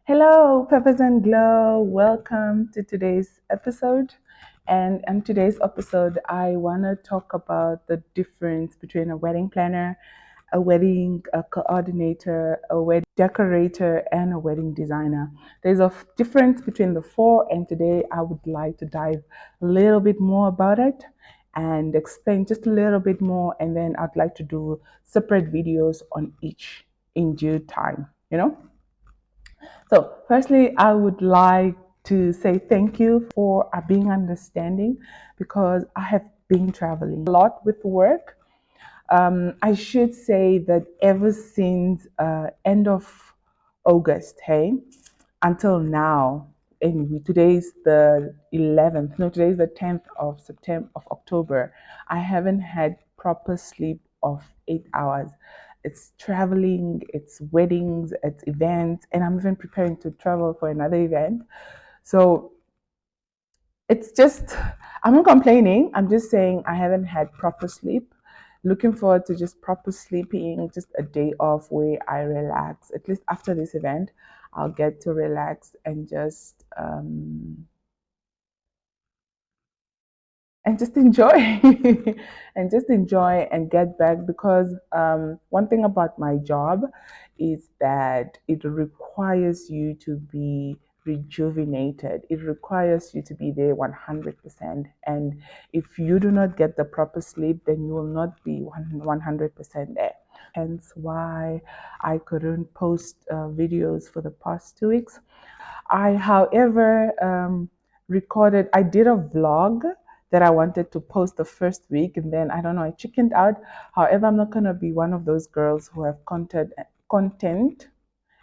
Hello, Peppers and Glow. Welcome to today's episode. And in today's episode, I want to talk about the difference between a wedding planner, a wedding coordinator, a wedding decorator, and a wedding designer. There's a difference between the four, and today I would like to dive a little bit more about it and explain just a little bit more. And then I'd like to do separate videos on each in due time. So, firstly, I would like to say thank you for being understanding because I have been traveling a lot with work. I should say that ever since end of August, hey, until now, and today's the 11th. No, today's the 10th of September of October. I haven't had proper sleep of 8 hours. It's traveling, it's weddings, it's events, and I'm even preparing to travel for another event. So it's just, I'm not complaining. I'm just saying I haven't had proper sleep. Looking forward to just proper sleeping, just a day off where I relax. At least after this event, I'll get to relax and just enjoy and just enjoy and get back because one thing about my job is that it requires you to be rejuvenated. It requires you to be there 100%, and if you do not get the proper sleep, then you will not be 100% there. Hence why I couldn't post videos for the past 2 weeks. I, however, I did a vlog that I wanted to post the first week, and then I don't know, I chickened out. However, I'm not gonna be one of those girls who have content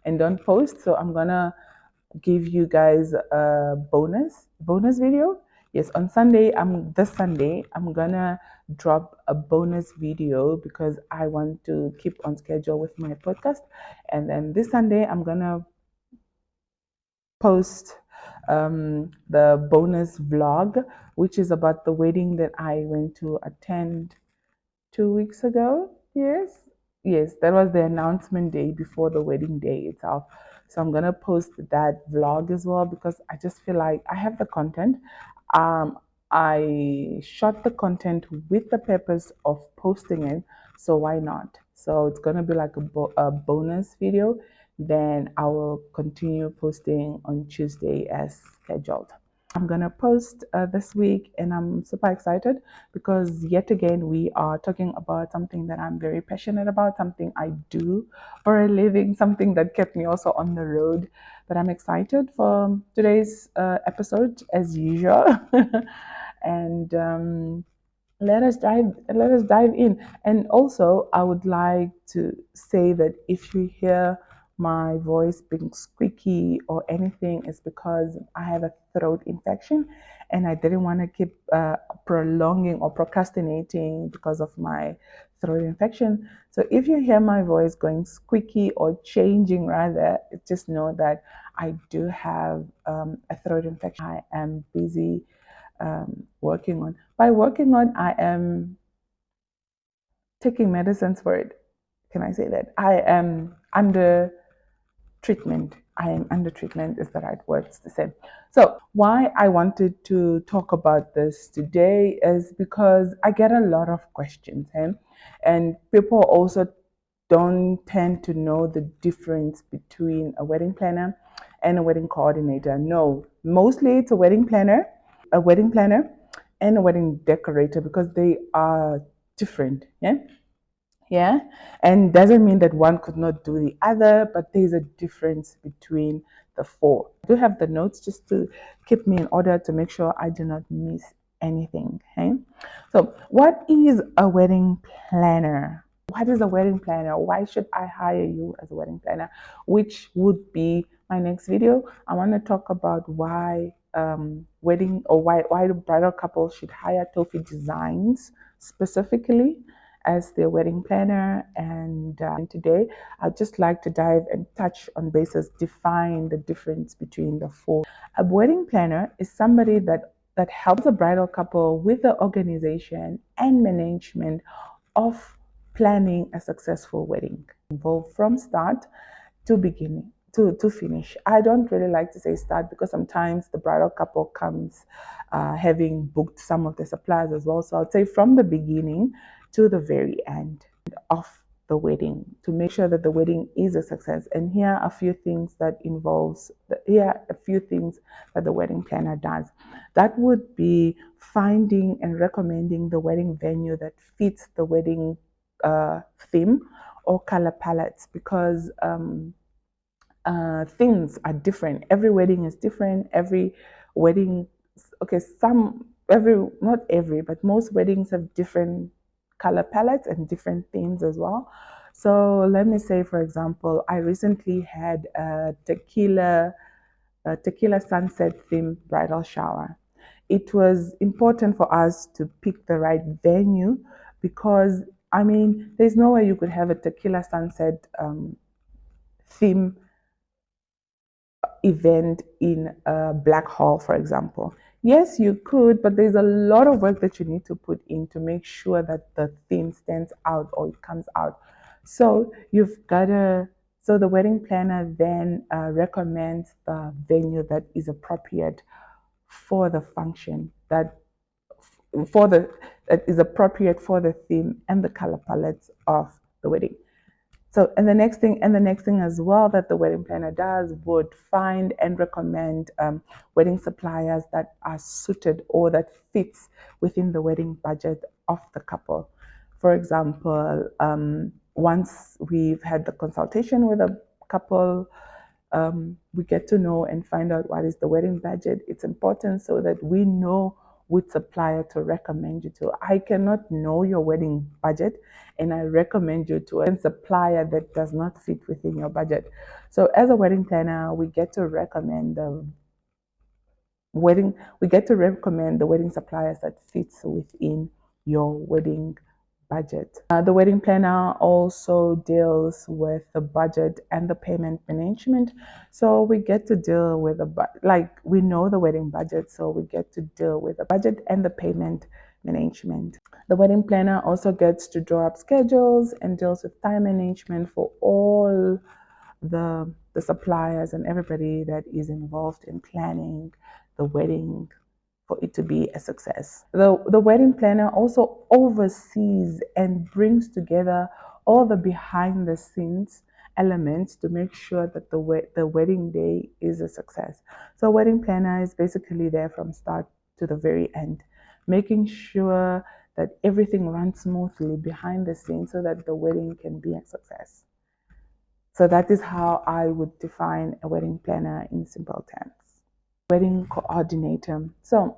and don't post. So I'm gonna give you guys a bonus video. Yes, on Sunday, this Sunday, I'm gonna drop a bonus video because I want to keep on schedule with my podcast. And then this Sunday, I'm gonna post the bonus vlog, which is about the wedding that I went to attend 2 weeks ago. Yes, that was the announcement day before the wedding day itself. So I'm gonna post that vlog as well because I just feel like I have the content. Um, I shot the content with the purpose of posting it, so why not? So it's gonna be like a bonus video. Then I will continue posting on Tuesday as scheduled. I'm gonna post this week, and I'm super excited because yet again we are talking about something that I'm very passionate about, something I do for a living, something that kept me also on the road. But I'm excited for today's episode as usual, and let us dive in. And also I would like to say that if you hear my voice being squeaky or anything, it's because I have a throat infection and I didn't want to keep prolonging or procrastinating because of my throat infection. So if you hear my voice going squeaky or changing rather, just know that I do have a throat infection. I am busy working on. By working on, I am taking medicines for it. Can I say that? I am under treatment. I am under treatment is the right words to say. So why I wanted to talk about this today is because I get a lot of questions, and people also don't tend to know the difference between a wedding planner and a wedding coordinator. No, mostly it's a wedding planner and a wedding decorator because they are different. Yeah, and doesn't mean that one could not do the other, but there's a difference between the four. I do have the notes just to keep me in order to make sure I do not miss anything. Okay, so what is a wedding planner? What is a wedding planner? Why should I hire you as a wedding planner? Which would be my next video. I want to talk about why wedding or why the bridal couple should hire Tofi Designs specifically as their wedding planner. And today, I'd just like to dive and touch on basis, define the difference between the four. A wedding planner is somebody that helps a bridal couple with the organization and management of planning a successful wedding, involved from start to beginning. to finish. I don't really like to say start because sometimes the bridal couple comes having booked some of the suppliers as well. So I'd say from the beginning to the very end of the wedding to make sure that the wedding is a success. And here are a few things that the wedding planner does. That would be finding and recommending the wedding venue that fits the wedding theme or color palettes, because things are different. Every wedding is different. Every wedding, okay, not every, but most weddings have different color palettes and different themes as well. So let me say, for example, I recently had a tequila sunset theme bridal shower. It was important for us to pick the right venue because, I mean, there's no way you could have a tequila sunset theme event in a black hall, for example. Yes, you could, but there's a lot of work that you need to put in to make sure that the theme stands out or it comes out. So you've got to, so the wedding planner then recommends the venue that is appropriate for the function, for the that is appropriate for the theme and the color palettes of the wedding. So, and the next thing as well that the wedding planner does would find and recommend wedding suppliers that are suited or that fits within the wedding budget of the couple. For example, once we've had the consultation with a couple, we get to know and find out what is the wedding budget. It's important so that we know which supplier to recommend you to. I cannot know your wedding budget and I recommend you to a supplier that does not fit within your budget. So as a wedding planner, we get to recommend the wedding suppliers that fits within your wedding budget. The wedding planner also deals with the budget and the payment management. So we get to deal with we know the wedding budget, so we get to deal with the budget and the payment management. The wedding planner also gets to draw up schedules and deals with time management for all the suppliers and everybody that is involved in planning the wedding for it to be a success. The wedding planner also oversees and brings together all the behind the scenes elements to make sure that the wedding day is a success. So wedding planner is basically there from start to the very end, making sure that everything runs smoothly behind the scenes so that the wedding can be a success. So that is how I would define a wedding planner in simple terms. Wedding coordinator. So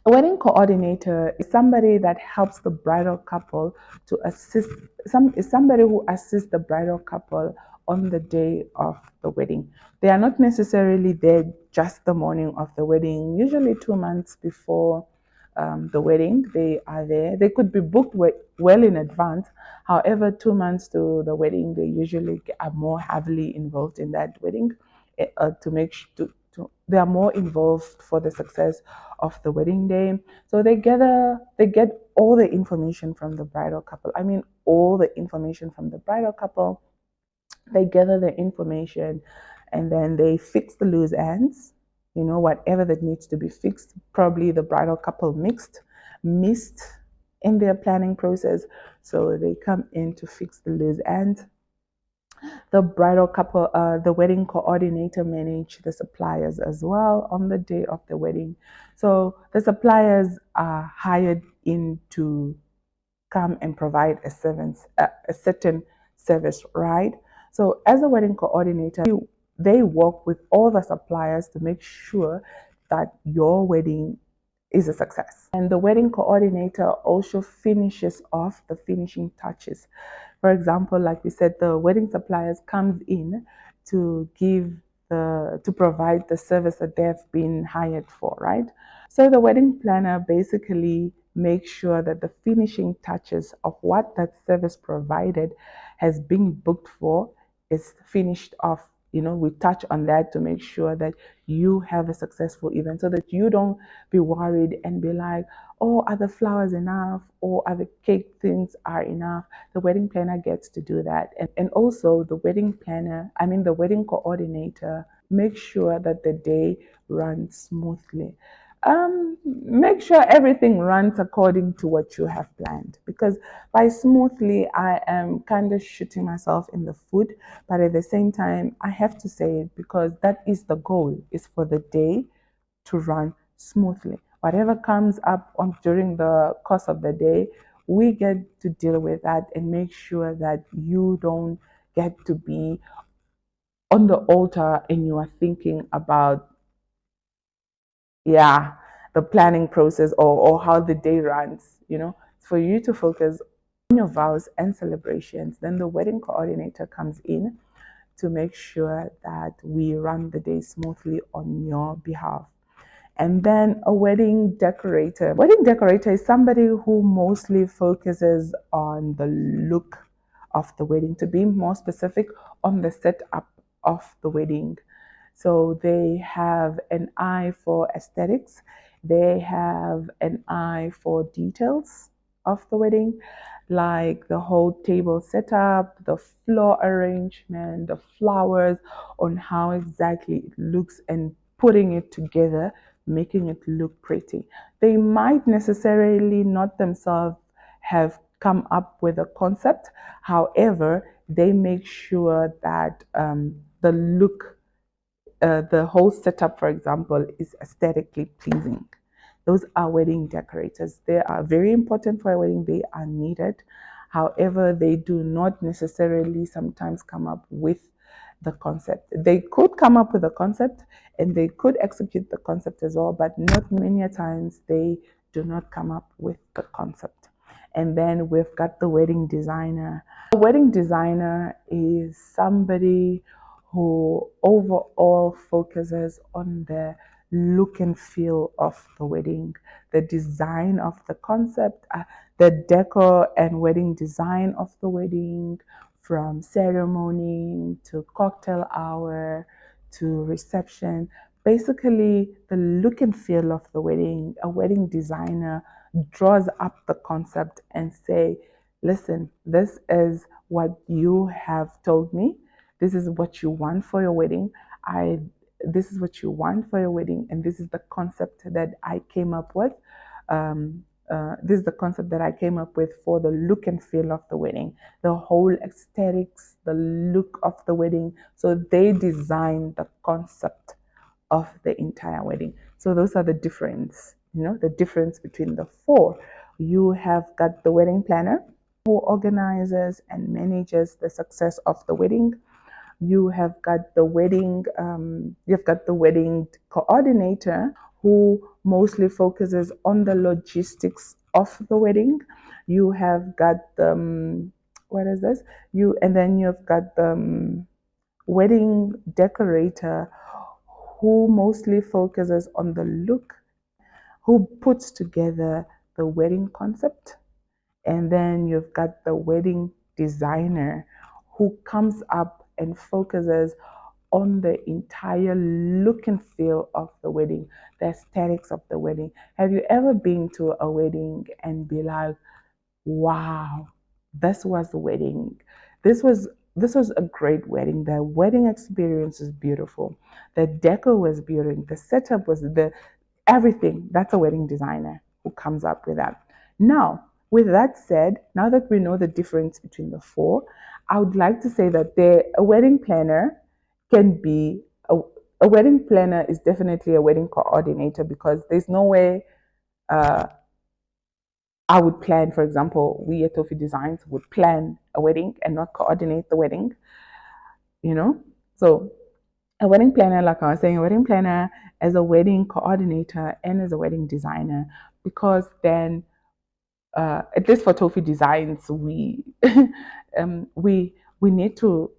a wedding coordinator is somebody that helps the bridal couple to assist is somebody who assists the bridal couple on the day of the wedding. They are not necessarily there just the morning of the wedding. Usually 2 months before the wedding, they are there. They could be booked well in advance. However, 2 months to the wedding, they usually are more heavily involved in that wedding to make they are more involved for the success of the wedding day. So they get all the information from the bridal couple. I mean, all the information from the bridal couple. They gather the information and then they fix the loose ends, whatever that needs to be fixed. Probably the bridal couple missed in their planning process. So they come in to fix the loose ends. The bridal couple, the wedding coordinator manage the suppliers as well on the day of the wedding. So the suppliers are hired in to come and provide a certain service, right? So as a wedding coordinator, they work with all the suppliers to make sure that your wedding is a success. And the wedding coordinator also finishes off the finishing touches. For example, like we said, the wedding suppliers comes in to provide the service that they've been hired for, right? So the wedding planner basically makes sure that the finishing touches of what that service provided has been booked for is finished off we touch on that to make sure that you have a successful event, so that you don't be worried and be like, oh, are the flowers enough, or are the cake things are enough? The wedding planner gets to do that. And also the wedding planner, I mean the wedding coordinator, make sure that the day runs smoothly. Make sure everything runs according to what you have planned, because by smoothly I am kind of shooting myself in the foot, but at the same time I have to say it because that is the goal, is for the day to run smoothly. Whatever comes up on during the course of the day, we get to deal with that and make sure that you don't get to be on the altar and you are thinking about, yeah, the planning process, or how the day runs, for you to focus on your vows and celebrations. Then the wedding coordinator comes in to make sure that we run the day smoothly on your behalf. And then a wedding decorator. Wedding decorator is somebody who mostly focuses on the look of the wedding, to be more specific, on the setup of the wedding. So they have an eye for aesthetics, they have an eye for details of the wedding, like the whole table setup, the floor arrangement, the flowers, on how exactly it looks, and putting it together, making it look pretty. They might necessarily not themselves have come up with a concept. However, they make sure that the look, the whole setup, for example, is aesthetically pleasing. Those are wedding decorators. They are very important for a wedding. They are needed. However, they do not necessarily sometimes come up with the concept. They could come up with a concept and they could execute the concept as well, but not many times they do not come up with the concept. And then we've got the wedding designer. A wedding designer is somebody who overall focuses on the look and feel of the wedding, the design of the concept, the decor and wedding design of the wedding, from ceremony to cocktail hour to reception. Basically, the look and feel of the wedding. A wedding designer draws up the concept and say, listen, this is what you have told me. This is what you want for your wedding. I This is what you want for your wedding, and this is the concept that I came up with. This is the concept that I came up with for the look and feel of the wedding, the whole aesthetics, the look of the wedding. So they design the concept of the entire wedding. So those are the difference, the difference between the four. You have got the wedding planner, who organizes and manages the success of the wedding. You've got the wedding coordinator, who mostly focuses on the logistics of the wedding. You have got the what is this? And then you've got the wedding decorator, who mostly focuses on the look, who puts together the wedding concept. And then you've got the wedding designer, who comes up and focuses on the entire look and feel of the wedding, the aesthetics of the wedding. Have you ever been to a wedding and be like, wow, this was the wedding. This was a great wedding. The wedding experience is beautiful. The decor was beautiful. The setup was the everything. That's a wedding designer who comes up with that. Now, with that said, now that we know the difference between the four, I would like to say that a wedding planner can be a wedding planner is definitely a wedding coordinator, because there's no way uh, I would plan, for example, we at Tofi Designs would plan a wedding and not coordinate the wedding, you know? So a wedding planner, like I was saying, a wedding planner as a wedding coordinator and as a wedding designer, because then, at least for Tofi Designs, we need to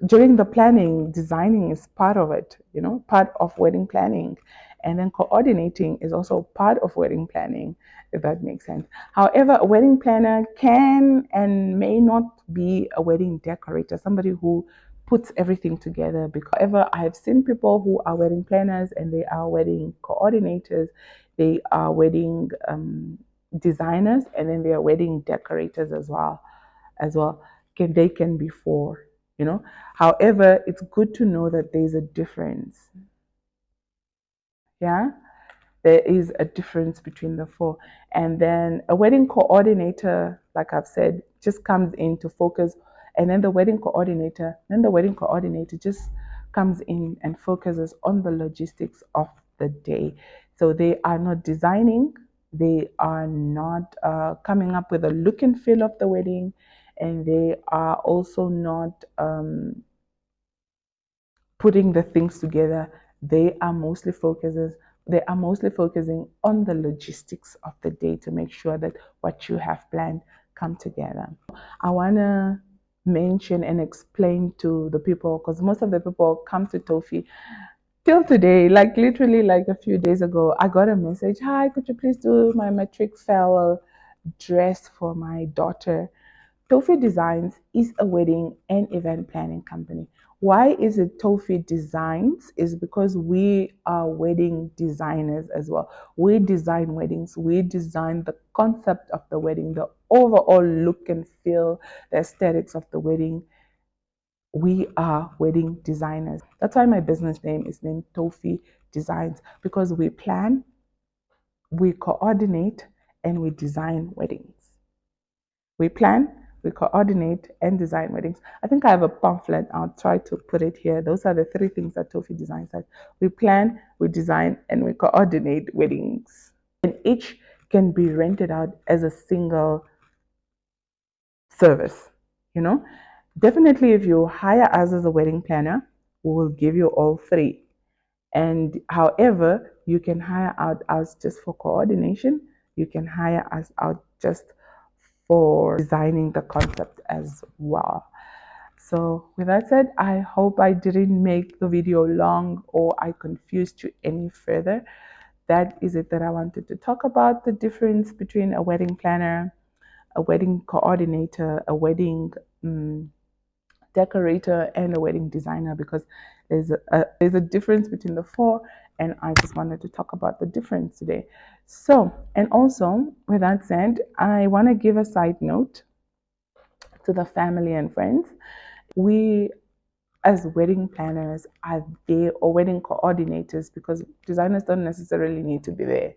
during the planning, designing is part of it, part of wedding planning. And then coordinating is also part of wedding planning, if that makes sense. However, a wedding planner can and may not be a wedding decorator, somebody who puts everything together. Because ever I have seen people who are wedding planners and they are wedding coordinators, they are wedding designers, and then they are wedding decorators as well. They can be four, you know. However, it's good to know that there's a difference. Yeah, there is a difference between the four. And then a wedding coordinator, like I've said, just comes in to focus. And then the wedding coordinator just comes in and focuses on the logistics of the day. So they are not designing, they are not coming up with a look and feel of the wedding, and they are also not putting the things together. They are mostly focusing on the logistics of the day to make sure that what you have planned come together. I want to mention and explain to the people, because most of the people come to Tofi till today, like literally like a few days ago, I got a message, hi, could you please do my matric farewell dress for my daughter? Tofi Designs is a wedding and event planning company. Why is it Tofi Designs? Is because we are wedding designers as well. We design weddings. We design the concept of the wedding, the overall look and feel, the aesthetics of the wedding. We are wedding designers. That's why my business name is named Tofi Designs, because we plan, we coordinate, and we design weddings. We plan, we coordinate, and design weddings. I think I have a pamphlet. I'll try to put it here. Those are the three things that Tofi Design says. We plan, we design, and we coordinate weddings. And each can be rented out as a single service. You know, definitely if you hire us as a wedding planner, we will give you all three. And however, you can hire out us just for coordination. You can hire us out just for designing the concept as well. So with that said, I hope I didn't make the video long or I confused you any further. That is it that I wanted to talk about, the difference between a wedding planner, a wedding coordinator, a wedding decorator, and a wedding designer, because there's a difference between the four, and I just wanted to talk about the difference today. So, and also with that said, I want to give a side note to the family and friends. We as wedding planners are there, or wedding coordinators, because designers don't necessarily need to be there.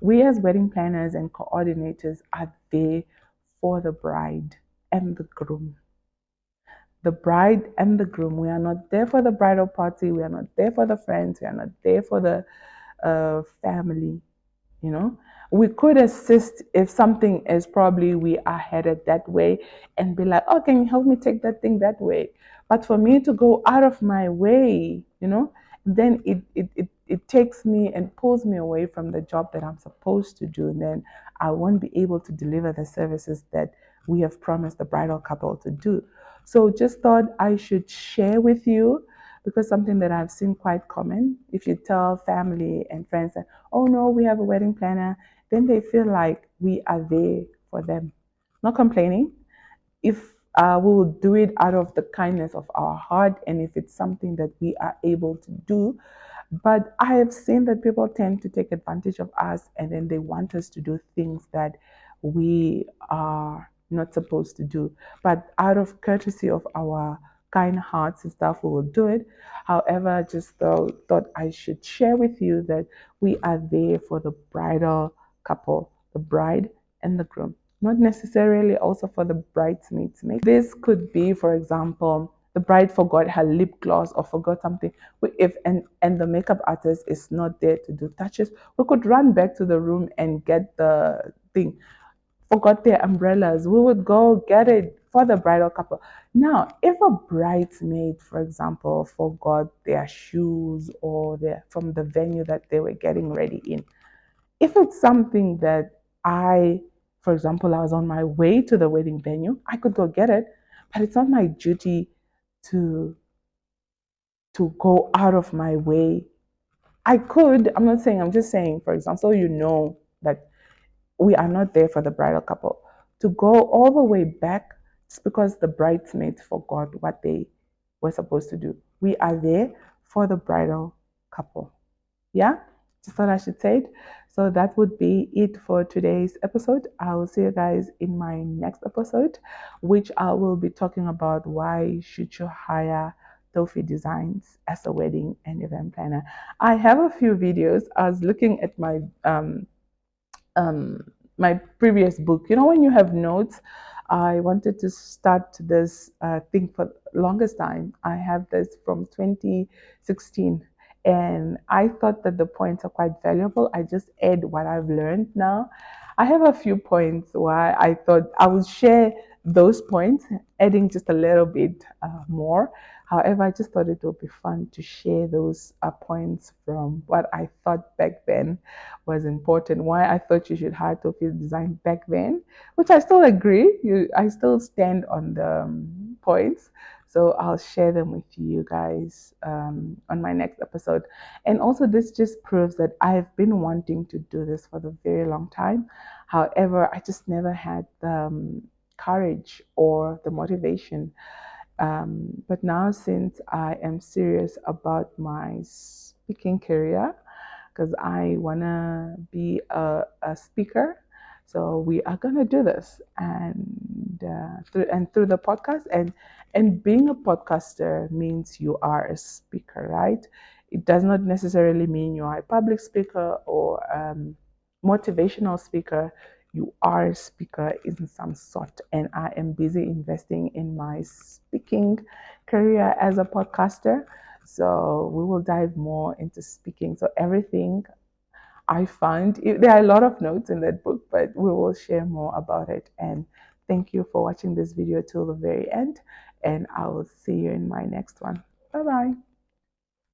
We as wedding planners and coordinators are there for the bride and the groom. The bride and the groom. We are not there for the bridal party. We are not there for the friends. We are not there for the family. You know, we could assist if something is, probably we are headed that way, and be like, oh, can you help me take that thing that way? But for me to go out of my way, then it takes me and pulls me away from the job that I'm supposed to do, and then I won't be able to deliver the services that we have promised the bridal couple to do. So just thought I should share with you, because something that I've seen quite common. If you tell family and friends that, oh no, we have a wedding planner, then they feel like we are there for them. Not complaining. If we will do it out of the kindness of our heart, and if it's something that we are able to do. But I have seen that people tend to take advantage of us, and then they want us to do things that we are not supposed to do. But out of courtesy of our kind hearts and stuff, we will do it. However, I just thought I should share with you that we are there for the bridal couple, the bride and the groom, not necessarily also for the bridesmaids. This could be, for example, the bride forgot her lip gloss or forgot something. If and the makeup artist is not there to do touches, we could run back to the room and get the thing. Forgot their umbrellas, we would go get it for the bridal couple. Now, if a bridesmaid, for example, forgot their shoes or their from the venue that they were getting ready in, if it's something that for example, I was on my way to the wedding venue, I could go get it, but it's not my duty to go out of my way. I could, I'm not saying, I'm just saying, for example, so you know that we are not there for the bridal couple. To go all the way back just because the bridesmaids forgot what they we're supposed to do. We are there for the bridal couple. Yeah, just thought I should say it. So that would be it for today's episode. I will see you guys in my next episode, which I will be talking about why should you hire Tofi Designs as a wedding and event planner. I have a few videos. I was looking at um, my previous book. You know, when you have notes, I wanted to start this thing for longest time. I have this from 2016, and I thought that the points are quite valuable. I just add what I've learned now. I have a few points why I thought I would share those points, adding just a little bit more. However, I just thought it would be fun to share those points from what I thought back then was important, why I thought you should hire Tofi's design back then, which I still agree. I still stand on the points. So I'll share them with you guys on my next episode. And also, this just proves that I've been wanting to do this for the very long time. However, I just never had the courage or the motivation. But now, since I am serious about my speaking career, because I want to be a speaker. So we are going to do this through the podcast, and being a podcaster means you are a speaker, right? It does not necessarily mean you are a public speaker or motivational speaker. You are a speaker in some sort, and I am busy investing in my speaking career as a podcaster. So we will dive more into speaking. So everything I found, there are a lot of notes in that book, but we will share more about it. And thank you for watching this video till the very end. And I will see you in my next one. Bye bye.